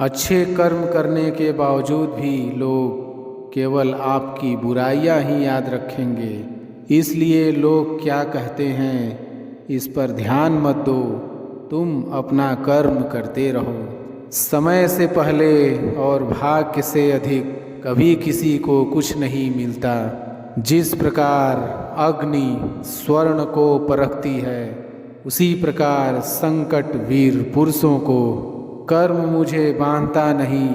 अच्छे कर्म करने के बावजूद भी लोग केवल आपकी बुराइयां ही याद रखेंगे। इसलिए लोग क्या कहते हैं, इस पर ध्यान मत दो, तुम अपना कर्म करते रहो। समय से पहले और भाग्य से अधिक कभी किसी को कुछ नहीं मिलता। जिस प्रकार अग्नि स्वर्ण को परखती है, उसी प्रकार संकट वीर पुरुषों को। कर्म मुझे बांधता नहीं,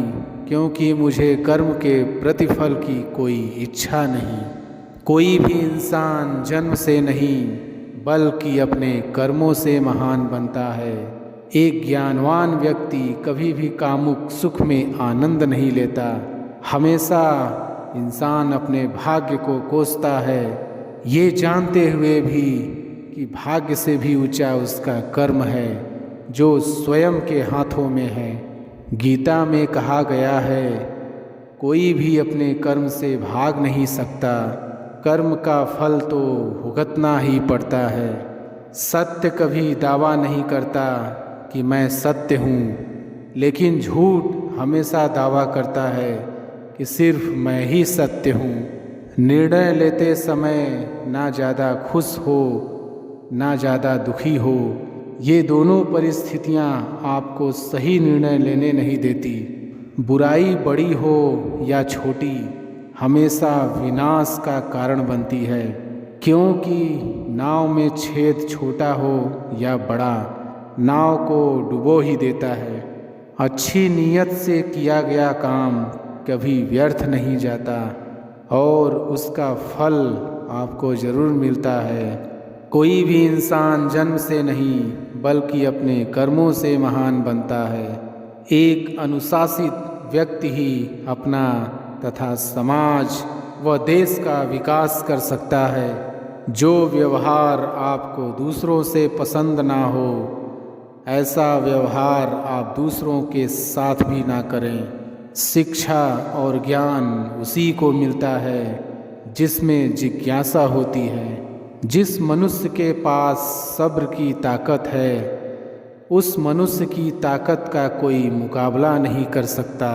क्योंकि मुझे कर्म के प्रतिफल की कोई इच्छा नहीं। कोई भी इंसान जन्म से नहीं बल्कि अपने कर्मों से महान बनता है। एक ज्ञानवान व्यक्ति कभी भी कामुक सुख में आनंद नहीं लेता। हमेशा इंसान अपने भाग्य को कोसता है, ये जानते हुए भी कि भाग्य से भी ऊंचा उसका कर्म है जो स्वयं के हाथों में है। गीता में कहा गया है, कोई भी अपने कर्म से भाग नहीं सकता, कर्म का फल तो भुगतना ही पड़ता है। सत्य कभी दावा नहीं करता कि मैं सत्य हूँ, लेकिन झूठ हमेशा दावा करता है कि सिर्फ मैं ही सत्य हूँ। निर्णय लेते समय ना ज़्यादा खुश हो ना ज़्यादा दुखी हो, ये दोनों परिस्थितियाँ आपको सही निर्णय लेने नहीं देती। बुराई बड़ी हो या छोटी, हमेशा विनाश का कारण बनती है, क्योंकि नाव में छेद छोटा हो या बड़ा, नाव को डुबो ही देता है। अच्छी नीयत से किया गया काम कभी व्यर्थ नहीं जाता और उसका फल आपको ज़रूर मिलता है। कोई भी इंसान जन्म से नहीं बल्कि अपने कर्मों से महान बनता है। एक अनुशासित व्यक्ति ही अपना तथा समाज व देश का विकास कर सकता है। जो व्यवहार आपको दूसरों से पसंद ना हो, ऐसा व्यवहार आप दूसरों के साथ भी ना करें। शिक्षा और ज्ञान उसी को मिलता है जिसमें जिज्ञासा होती है। जिस मनुष्य के पास सब्र की ताकत है, उस मनुष्य की ताकत का कोई मुकाबला नहीं कर सकता।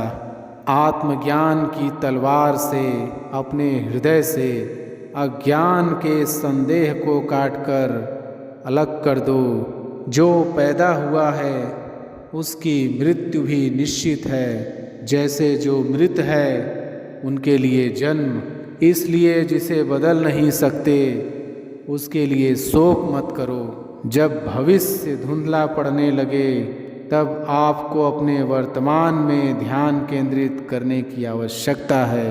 आत्मज्ञान की तलवार से अपने हृदय से अज्ञान के संदेह को काटकर अलग कर दो। जो पैदा हुआ है उसकी मृत्यु भी निश्चित है, जैसे जो मृत है उनके लिए जन्म। इसलिए जिसे बदल नहीं सकते उसके लिए शोक मत करो। जब भविष्य धुंधला पड़ने लगे तब आपको अपने वर्तमान में ध्यान केंद्रित करने की आवश्यकता है।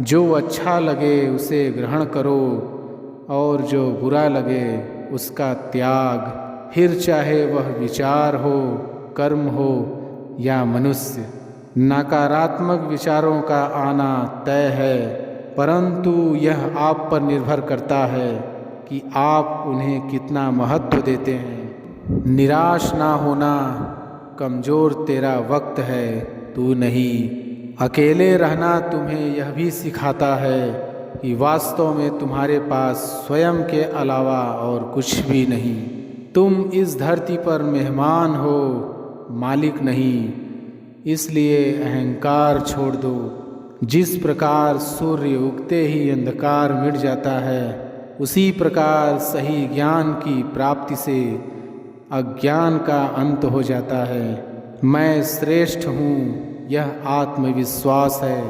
जो अच्छा लगे उसे ग्रहण करो और जो बुरा लगे उसका त्याग। फिर चाहे वह विचार हो, कर्म हो या मनुष्य। नकारात्मक विचारों का आना तय है, परंतु यह आप पर निर्भर करता है कि आप उन्हें कितना महत्व देते हैं। निराश ना होना, कमज़ोर तेरा वक्त है, तू नहीं। अकेले रहना तुम्हें यह भी सिखाता है कि वास्तव में तुम्हारे पास स्वयं के अलावा और कुछ भी नहीं। तुम इस धरती पर मेहमान हो, मालिक नहीं। इसलिए अहंकार छोड़ दो। जिस प्रकार सूर्य उगते ही अंधकार मिट जाता है, उसी प्रकार सही ज्ञान की प्राप्ति से अज्ञान का अंत हो जाता है। मैं श्रेष्ठ हूँ, यह आत्मविश्वास है,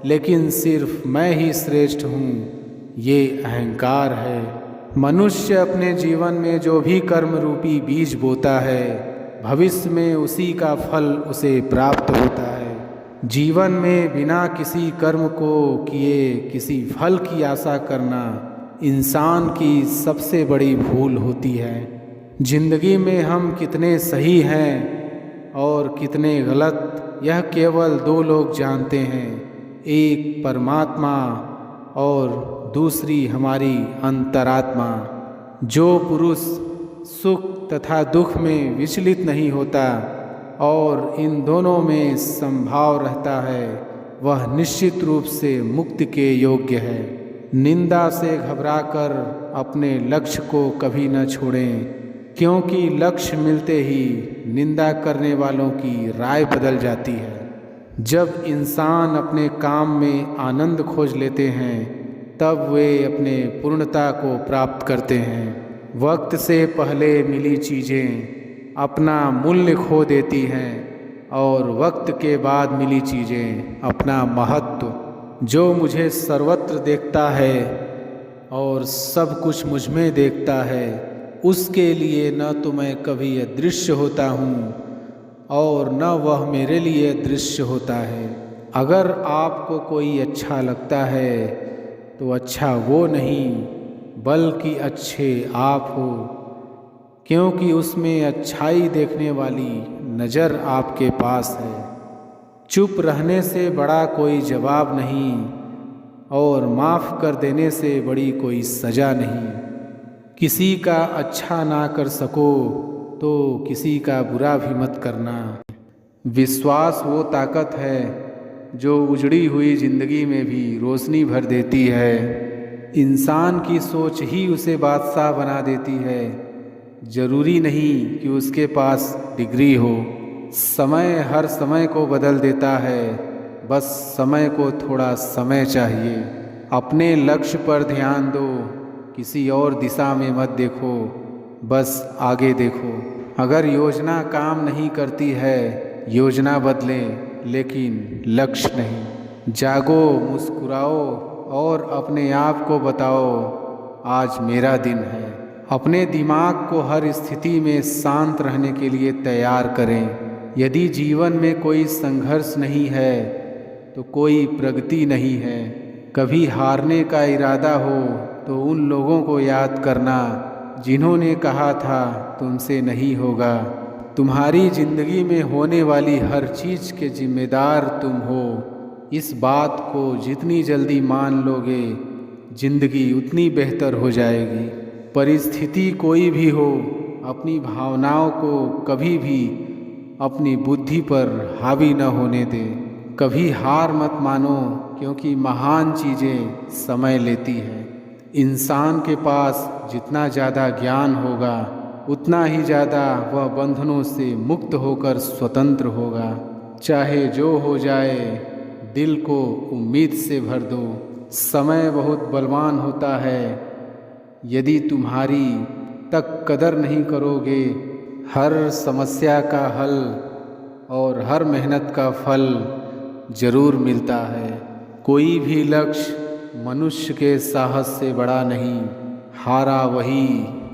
लेकिन सिर्फ मैं ही श्रेष्ठ हूँ, ये अहंकार है। मनुष्य अपने जीवन में जो भी कर्म रूपी बीज बोता है, भविष्य में उसी का फल उसे प्राप्त होता है। जीवन में बिना किसी कर्म को किए किसी फल की आशा करना इंसान की सबसे बड़ी भूल होती है। जिंदगी में हम कितने सही हैं और कितने गलत, यह केवल दो लोग जानते हैं, एक परमात्मा और दूसरी हमारी अंतरात्मा। जो पुरुष सुख तथा दुख में विचलित नहीं होता और इन दोनों में संभाव रहता है, वह निश्चित रूप से मुक्ति के योग्य है। निंदा से घबराकर अपने लक्ष्य को कभी न छोड़ें, क्योंकि लक्ष्य मिलते ही निंदा करने वालों की राय बदल जाती है। जब इंसान अपने काम में आनंद खोज लेते हैं तब वे अपने पूर्णता को प्राप्त करते हैं। वक्त से पहले मिली चीज़ें अपना मूल्य खो देती हैं और वक्त के बाद मिली चीज़ें अपना महत्व। जो मुझे सर्वत्र देखता है और सब कुछ मुझ में देखता है, उसके लिए न तो मैं कभी अदृश्य होता हूँ और न वह मेरे लिए दृश्य होता है। अगर आपको कोई अच्छा लगता है तो अच्छा वो नहीं बल्कि अच्छे आप हो, क्योंकि उसमें अच्छाई देखने वाली नज़र आपके पास है। चुप रहने से बड़ा कोई जवाब नहीं और माफ़ कर देने से बड़ी कोई सज़ा नहीं। किसी का अच्छा ना कर सको तो किसी का बुरा भी मत करना। विश्वास वो ताकत है जो उजड़ी हुई ज़िंदगी में भी रोशनी भर देती है। इंसान की सोच ही उसे बादशाह बना देती है। ज़रूरी नहीं कि उसके पास डिग्री हो। समय हर समय को बदल देता है, बस समय को थोड़ा समय चाहिए। अपने लक्ष्य पर ध्यान दो, किसी और दिशा में मत देखो, बस आगे देखो। अगर योजना काम नहीं करती है, योजना बदले लेकिन लक्ष्य नहीं। जागो, मुस्कुराओ और अपने आप को बताओ, आज मेरा दिन है। अपने दिमाग को हर स्थिति में शांत रहने के लिए तैयार करें। यदि जीवन में कोई संघर्ष नहीं है तो कोई प्रगति नहीं है। कभी हारने का इरादा हो तो उन लोगों को याद करना जिन्होंने कहा था तुमसे नहीं होगा। तुम्हारी ज़िंदगी में होने वाली हर चीज़ के जिम्मेदार तुम हो। इस बात को जितनी जल्दी मान लोगे, ज़िंदगी उतनी बेहतर हो जाएगी। परिस्थिति कोई भी हो, अपनी भावनाओं को कभी भी अपनी बुद्धि पर हावी न होने दे। कभी हार मत मानो, क्योंकि महान चीज़ें समय लेती हैं। इंसान के पास जितना ज़्यादा ज्ञान होगा उतना ही ज़्यादा वह बंधनों से मुक्त होकर स्वतंत्र होगा। चाहे जो हो जाए, दिल को उम्मीद से भर दो। समय बहुत बलवान होता है, यदि तुम्हारी तक कदर नहीं करोगे। हर समस्या का हल और हर मेहनत का फल ज़रूर मिलता है। कोई भी लक्ष्य मनुष्य के साहस से बड़ा नहीं। हारा वही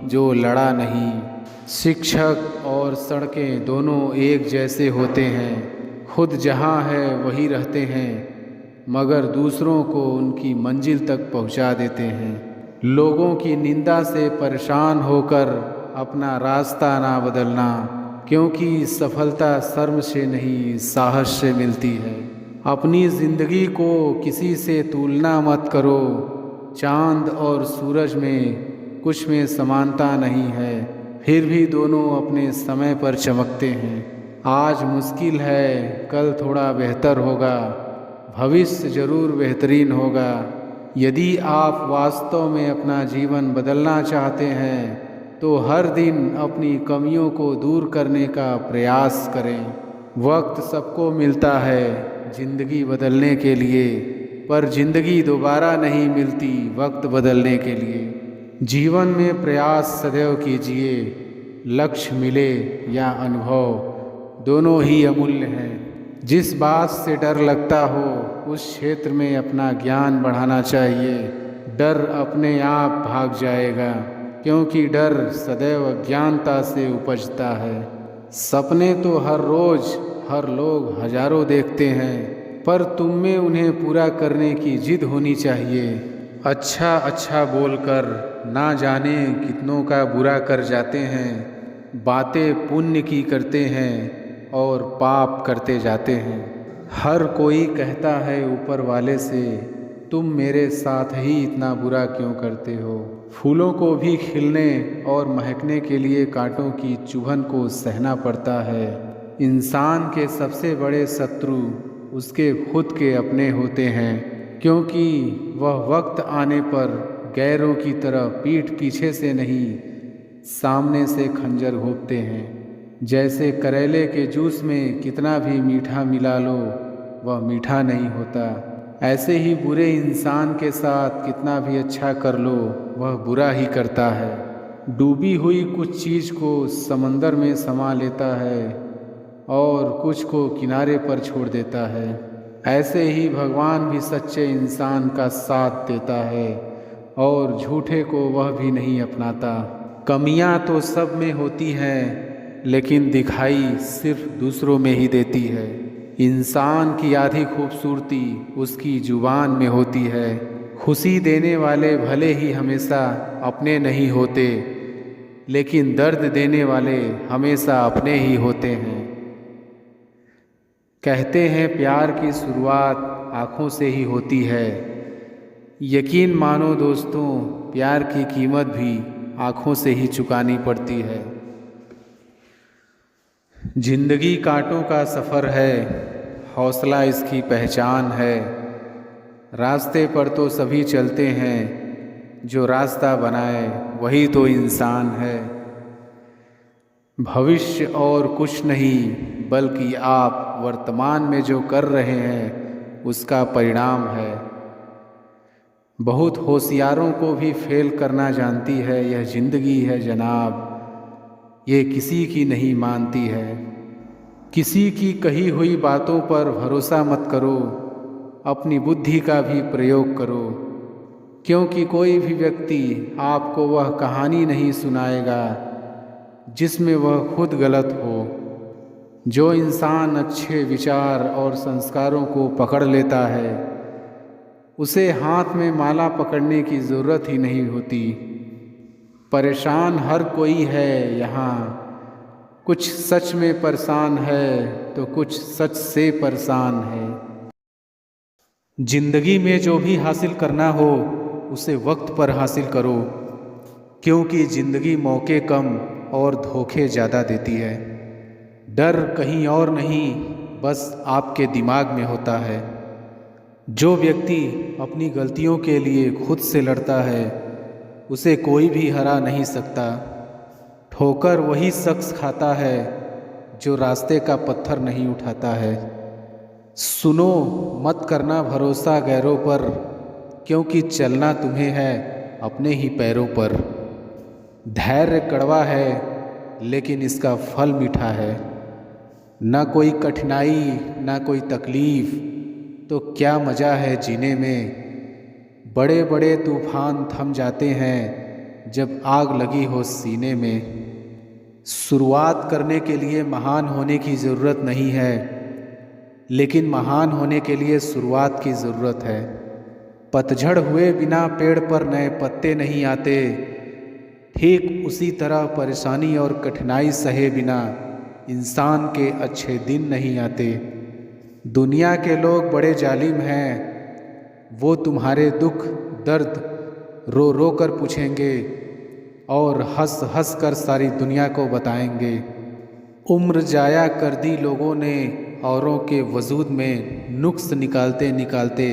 जो लड़ा नहीं। शिक्षक और सड़कें दोनों एक जैसे होते हैं। खुद जहाँ है वही रहते हैं, मगर दूसरों को उनकी मंजिल तक पहुँचा देते हैं। लोगों की निंदा से परेशान होकर अपना रास्ता ना बदलना, क्योंकि सफलता शर्म से नहीं साहस से मिलती है। अपनी ज़िंदगी को किसी से तुलना मत करो। चाँद और सूरज में कुछ में समानता नहीं है, फिर भी दोनों अपने समय पर चमकते हैं। आज मुश्किल है, कल थोड़ा बेहतर होगा, भविष्य ज़रूर बेहतरीन होगा। यदि आप वास्तव में अपना जीवन बदलना चाहते हैं तो हर दिन अपनी कमियों को दूर करने का प्रयास करें। वक्त सबको मिलता है ज़िंदगी बदलने के लिए, पर ज़िंदगी दोबारा नहीं मिलती वक्त बदलने के लिए। जीवन में प्रयास सदैव कीजिए। लक्ष्य मिले या अनुभव, दोनों ही अमूल्य हैं। जिस बात से डर लगता हो उस क्षेत्र में अपना ज्ञान बढ़ाना चाहिए। डर अपने आप भाग जाएगा, क्योंकि डर सदैव अज्ञानता से उपजता है। सपने तो हर रोज़ हर लोग हजारों देखते हैं, पर तुम में उन्हें पूरा करने की जिद होनी चाहिए। अच्छा अच्छा बोलकर ना जाने कितनों का बुरा कर जाते हैं। बातें पुण्य की करते हैं और पाप करते जाते हैं। हर कोई कहता है ऊपर वाले से, तुम मेरे साथ ही इतना बुरा क्यों करते हो। फूलों को भी खिलने और महकने के लिए कांटों की चुभन को सहना पड़ता है। इंसान के सबसे बड़े शत्रु उसके खुद के अपने होते हैं, क्योंकि वह वक्त आने पर गैरों की तरह पीठ पीछे से नहीं सामने से खंजर घोंपते हैं। जैसे करेले के जूस में कितना भी मीठा मिला लो, वह मीठा नहीं होता। ऐसे ही बुरे इंसान के साथ कितना भी अच्छा कर लो, वह बुरा ही करता है। डूबी हुई कुछ चीज़ को समंदर में समा लेता है और कुछ को किनारे पर छोड़ देता है। ऐसे ही भगवान भी सच्चे इंसान का साथ देता है और झूठे को वह भी नहीं अपनाता। कमियां तो सब में होती हैं, लेकिन दिखाई सिर्फ दूसरों में ही देती है। इंसान की आधी खूबसूरती उसकी जुबान में होती है। खुशी देने वाले भले ही हमेशा अपने नहीं होते, लेकिन दर्द देने वाले हमेशा अपने ही होते हैं। कहते हैं प्यार की शुरुआत आँखों से ही होती है। यकीन मानो दोस्तों, प्यार की कीमत भी आँखों से ही चुकानी पड़ती है। जिंदगी कांटों का सफ़र है, हौसला इसकी पहचान है। रास्ते पर तो सभी चलते हैं, जो रास्ता बनाए वही तो इंसान है। भविष्य और कुछ नहीं, बल्कि आप वर्तमान में जो कर रहे हैं उसका परिणाम है। बहुत होशियारों को भी फेल करना जानती है यह ज़िंदगी है जनाब, ये किसी की नहीं मानती है। किसी की कही हुई बातों पर भरोसा मत करो, अपनी बुद्धि का भी प्रयोग करो, क्योंकि कोई भी व्यक्ति आपको वह कहानी नहीं सुनाएगा जिसमें वह खुद गलत हो। जो इंसान अच्छे विचार और संस्कारों को पकड़ लेता है, उसे हाथ में माला पकड़ने की ज़रूरत ही नहीं होती। परेशान हर कोई है यहाँ, कुछ सच में परेशान है तो कुछ सच से परेशान है। जिंदगी में जो भी हासिल करना हो उसे वक्त पर हासिल करो, क्योंकि ज़िंदगी मौके कम और धोखे ज़्यादा देती है। डर कहीं और नहीं, बस आपके दिमाग में होता है। जो व्यक्ति अपनी गलतियों के लिए खुद से लड़ता है, उसे कोई भी हरा नहीं सकता। ठोकर वही शख्स खाता है जो रास्ते का पत्थर नहीं उठाता है। सुनो, मत करना भरोसा गैरों पर, क्योंकि चलना तुम्हें है अपने ही पैरों पर। धैर्य कड़वा है, लेकिन इसका फल मीठा है। ना कोई कठिनाई ना कोई तकलीफ, तो क्या मज़ा है जीने में। बड़े बड़े तूफान थम जाते हैं जब आग लगी हो सीने में। शुरुआत करने के लिए महान होने की ज़रूरत नहीं है, लेकिन महान होने के लिए शुरुआत की ज़रूरत है। पतझड़ हुए बिना पेड़ पर नए पत्ते नहीं आते, ठीक उसी तरह परेशानी और कठिनाई सहे बिना इंसान के अच्छे दिन नहीं आते। दुनिया के लोग बड़े जालिम हैं, वो तुम्हारे दुख दर्द रो रो कर पूछेंगे और हंस हंस कर सारी दुनिया को बताएंगे। उम्र जाया कर दी लोगों ने औरों के वजूद में नुक्स निकालते निकालते।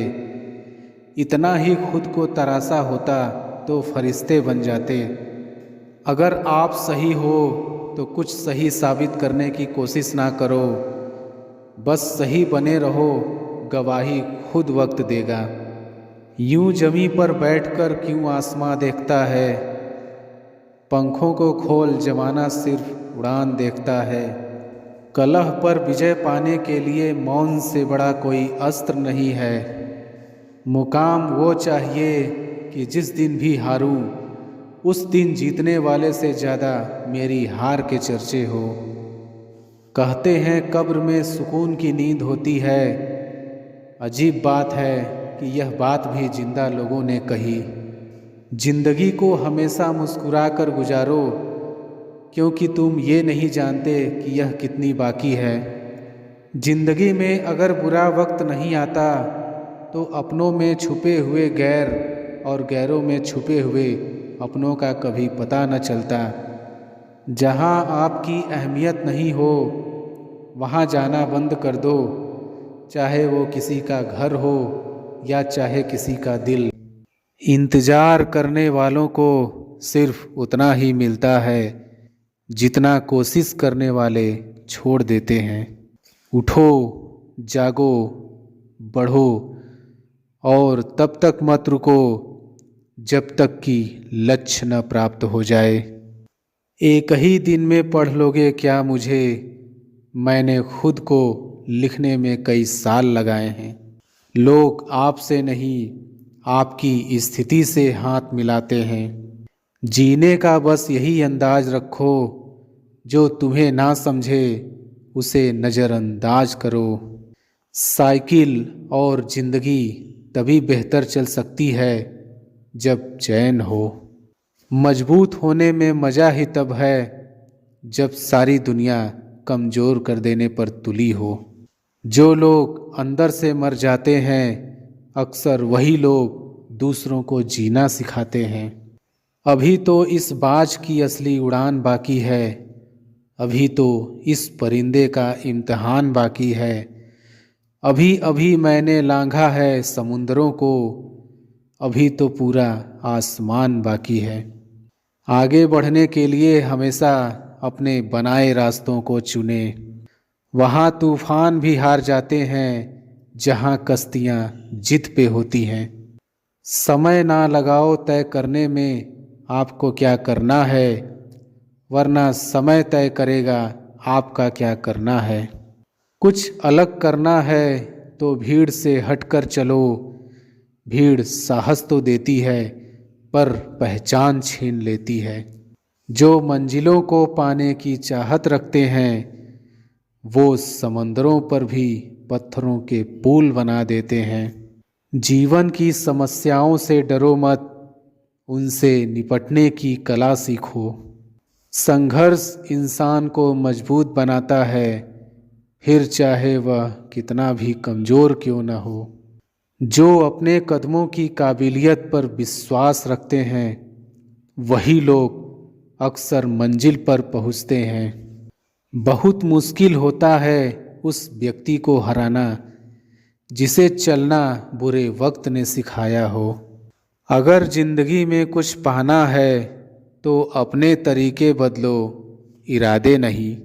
इतना ही खुद को तरासा होता तो फरिश्ते बन जाते। अगर आप सही हो तो कुछ सही साबित करने की कोशिश ना करो, बस सही बने रहो, गवाही खुद वक्त देगा। यूं जमी पर बैठकर क्यों आसमां देखता है, पंखों को खोल जमाना सिर्फ उड़ान देखता है। कलह पर विजय पाने के लिए मौन से बड़ा कोई अस्त्र नहीं है। मुकाम वो चाहिए कि जिस दिन भी हारूं, उस दिन जीतने वाले से ज़्यादा मेरी हार के चर्चे हो। कहते हैं कब्र में सुकून की नींद होती है, अजीब बात है कि यह बात भी जिंदा लोगों ने कही। जिंदगी को हमेशा मुस्कुरा कर गुजारो, क्योंकि तुम ये नहीं जानते कि यह कितनी बाकी है। जिंदगी में अगर बुरा वक्त नहीं आता तो अपनों में छुपे हुए गैर और गैरों में छुपे हुए अपनों का कभी पता न चलता। जहाँ आपकी अहमियत नहीं हो वहाँ जाना बंद कर दो, चाहे वो किसी का घर हो या चाहे किसी का दिल। इंतज़ार करने वालों को सिर्फ उतना ही मिलता है जितना कोशिश करने वाले छोड़ देते हैं। उठो, जागो, बढ़ो और तब तक मत रुको जब तक कि लक्ष्य न प्राप्त हो जाए। एक ही दिन में पढ़ लोगे क्या मुझे? मैंने खुद को लिखने में कई साल लगाए हैं। लोग आपसे नहीं आपकी स्थिति से हाथ मिलाते हैं। जीने का बस यही अंदाज रखो, जो तुम्हें ना समझे उसे नज़रअंदाज करो। साइकिल और ज़िंदगी तभी बेहतर चल सकती है जब चैन हो। मजबूत होने में मज़ा ही तब है जब सारी दुनिया कमज़ोर कर देने पर तुली हो। जो लोग अंदर से मर जाते हैं अक्सर वही लोग दूसरों को जीना सिखाते हैं। अभी तो इस बाज की असली उड़ान बाकी है, अभी तो इस परिंदे का इम्तिहान बाकी है। अभी अभी मैंने लांघा है समुंदरों को, अभी तो पूरा आसमान बाकी है। आगे बढ़ने के लिए हमेशा अपने बनाए रास्तों को चुने। वहाँ तूफान भी हार जाते हैं जहाँ कश्तियाँ जिद पे होती हैं। समय ना लगाओ तय करने में आपको क्या करना है, वरना समय तय करेगा आपका क्या करना है। कुछ अलग करना है तो भीड़ से हटकर चलो। भीड़ साहस तो देती है पर पहचान छीन लेती है। जो मंजिलों को पाने की चाहत रखते हैं वो समंदरों पर भी पत्थरों के पुल बना देते हैं। जीवन की समस्याओं से डरो मत, उनसे निपटने की कला सीखो। संघर्ष इंसान को मजबूत बनाता है, फिर चाहे वह कितना भी कमज़ोर क्यों न हो। जो अपने कदमों की काबिलियत पर विश्वास रखते हैं वही लोग अक्सर मंजिल पर पहुंचते हैं। बहुत मुश्किल होता है उस व्यक्ति को हराना जिसे चलना बुरे वक्त ने सिखाया हो। अगर ज़िंदगी में कुछ पाना है तो अपने तरीके बदलो, इरादे नहीं।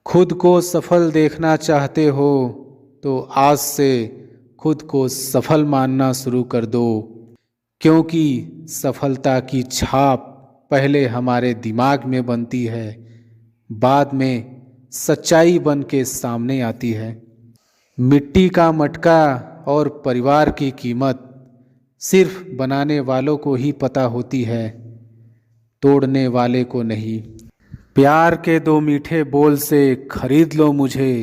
खुद को सफल देखना चाहते हो तो आज से खुद को सफल मानना शुरू कर दो, क्योंकि सफलता की छाप पहले हमारे दिमाग में बनती है, बाद में सच्चाई बन के सामने आती है। मिट्टी का मटका और परिवार की कीमत सिर्फ बनाने वालों को ही पता होती है, तोड़ने वाले को नहीं। प्यार के दो मीठे बोल से खरीद लो मुझे,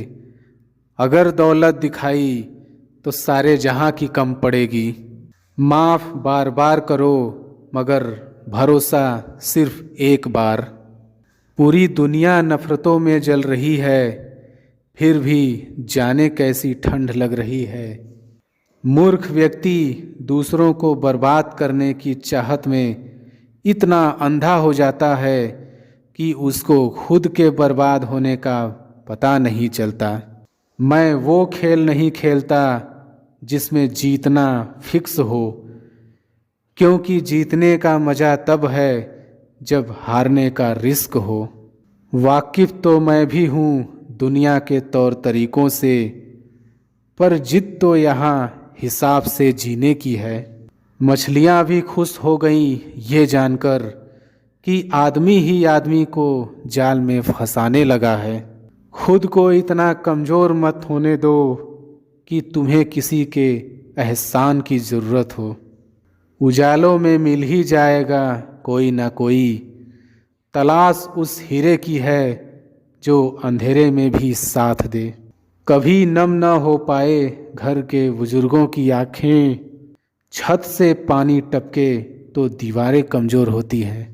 अगर दौलत दिखाई तो सारे जहां की कम पड़ेगी। माफ़ बार बार करो मगर भरोसा सिर्फ एक बार। पूरी दुनिया नफ़रतों में जल रही है, फिर भी जाने कैसी ठंड लग रही है। मूर्ख व्यक्ति दूसरों को बर्बाद करने की चाहत में इतना अंधा हो जाता है कि उसको खुद के बर्बाद होने का पता नहीं चलता। मैं वो खेल नहीं खेलता जिसमें जीतना फिक्स हो, क्योंकि जीतने का मज़ा तब है जब हारने का रिस्क हो। वाकिफ़ तो मैं भी हूँ दुनिया के तौर तरीक़ों से, पर जिद तो यहाँ हिसाब से जीने की है। मछलियाँ भी खुश हो गईं ये जानकर कि आदमी ही आदमी को जाल में फंसाने लगा है। खुद को इतना कमज़ोर मत होने दो कि तुम्हें किसी के एहसान की ज़रूरत हो। उजालों में मिल ही जाएगा कोई ना कोई, तलाश उस हीरे की है जो अंधेरे में भी साथ दे। कभी नम न हो पाए घर के बुजुर्गों की आँखें, छत से पानी टपके तो दीवारें कमज़ोर होती हैं।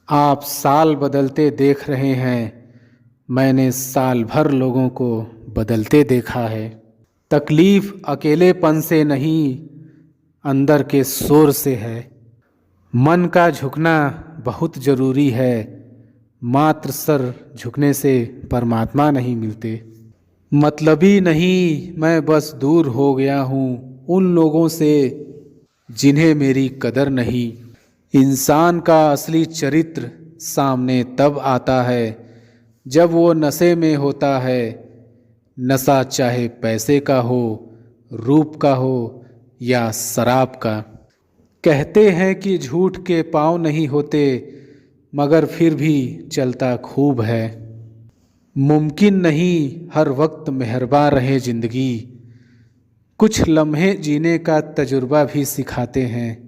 आप साल बदलते देख रहे हैं, मैंने साल भर लोगों को बदलते देखा है। तकलीफ़ अकेलेपन से नहीं अंदर के शोर से है। मन का झुकना बहुत ज़रूरी है, मात्र सर झुकने से परमात्मा नहीं मिलते। मतलबी नहीं, मैं बस दूर हो गया हूँ उन लोगों से जिन्हें मेरी कदर नहीं। इंसान का असली चरित्र सामने तब आता है जब वो नशे में होता है। नशा चाहे पैसे का हो, रूप का हो या शराब का। कहते हैं कि झूठ के पाँव नहीं होते, मगर फिर भी चलता खूब है। मुमकिन नहीं हर वक्त मेहरबान रहे ज़िंदगी, कुछ लम्हे जीने का तजुर्बा भी सिखाते हैं।